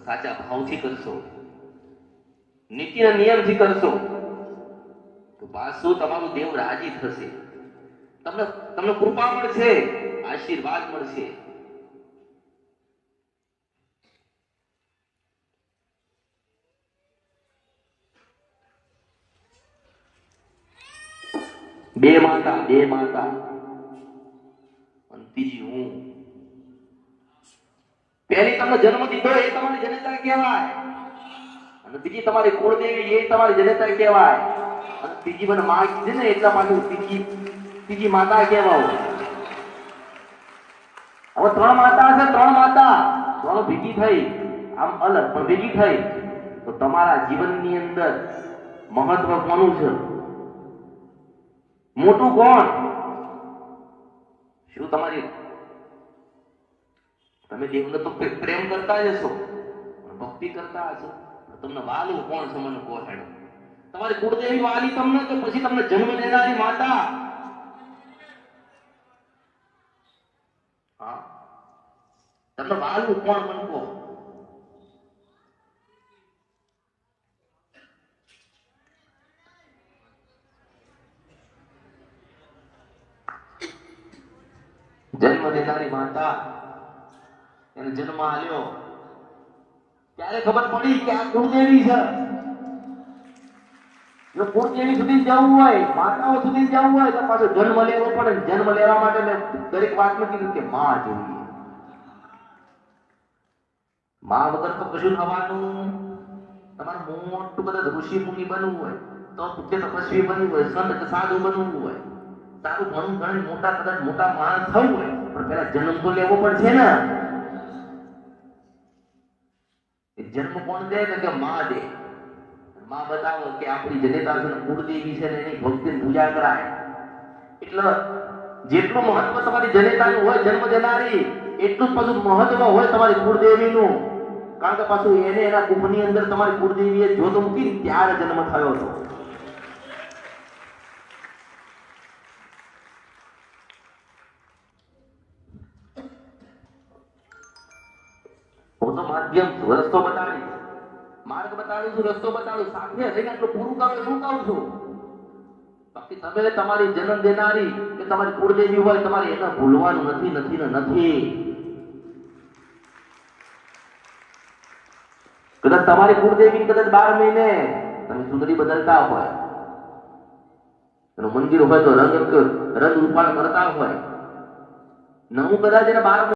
સાચા ભાવથી કરશો, નીતિ અને નિયમથી કરશો તો પાછું તમારું દેવ રાજી થશે, તમને તમને કૃપા મળશે, આશીર્વાદ મળશે. બે માતા અને ત્રીજી હું. પહેલી તમને જન્મ દીધો એ તમારી જનેતા કહેવાય, અને બીજી તમારી કુળદેવી એ તમારી જનેતા કહેવાય, અને ત્રીજી મને માં કીધી ને એટલા માટે ત્રીજી માતા કહેવાય. હવે ત્રણ માતા છે, ત્રણ ભેગી થઈ, આમ અલગ પણ ભેગી થઈ તો તમારા જીવનની અંદર મહત્વ કોનું છે, મોટું કોણ? શું તમારી તમે દેવને તો પ્રેમ કરતા જ હશો, ભક્તિ કરતા હશો, તમને વાલું કોણ છે મને કહો હેડો. તમારી કુળદેવી વાલી તમને કે પછી તમને જન્મ દેનારી માતા? હા, તમને વાલું કોણ મને કહો? જન્મ દેનારી માતા, એને જન્મ આલ્યો ત્યારે ખબર પડી કે આ કુળદેવી છે. જો કુળદેવી સુધી જવું હોય, માતાઓ સુધી જવું હોય તો પાછો જન્મ લેવો પડે. જન્મ લેવા માટે મેં દરેક વાતમાં કીધું કે માં જોઈએ. માં વગર તો કશું થવાનું. તમારે મોટું બધા ઋષિ મુનિ બનવું હોય તો પૂજ્ય તપસ્વી બનવું હોય, સંત કે સાધુ બનવું હોય, સારું ઘણું ઘણી મોટા કદાચ મોટા માણસ થવું હોય પણ પેલા જન્મ તો લેવો પડશે ને. જન્મ કોણ દે કે માં દે. માં બતાવો કે આપણી જનેતા છે, કુળદેવી છે ને એની ભક્તિની પૂજા કરાય. એટલે જેટલું મહત્વ તમારી જનેતાનું હોય જન્મ દેનારી, એટલું જ પાછું મહત્વ હોય તમારી કુળદેવીનું. કારણ કે પાછું એને એના કુંભની અંદર તમારી કુળદેવીએ જોતો મૂકી ત્યારે જન્મ થયો હતો. હું તો માધ્યમ છું, રસ્તો બતાડીશ, માર્ગ બતાડું છું, રસ્તો બતાડું, સાથે રહીને એટલું પૂરું કરો એવું કહું છું. બાકી તમે તમારી જન્મ દેનારી કે તમારી કુળદેવી હોય તમારે એને ભૂલવાનું નથી. કદાચ તમારી કુળદેવી કદાચ 12 મહિને તમે સુંદરી બદલતા હોય, એનું મંદિર હોય તો રંગ રૂપાણ કરતા હોય, નવું કદાચ એને 12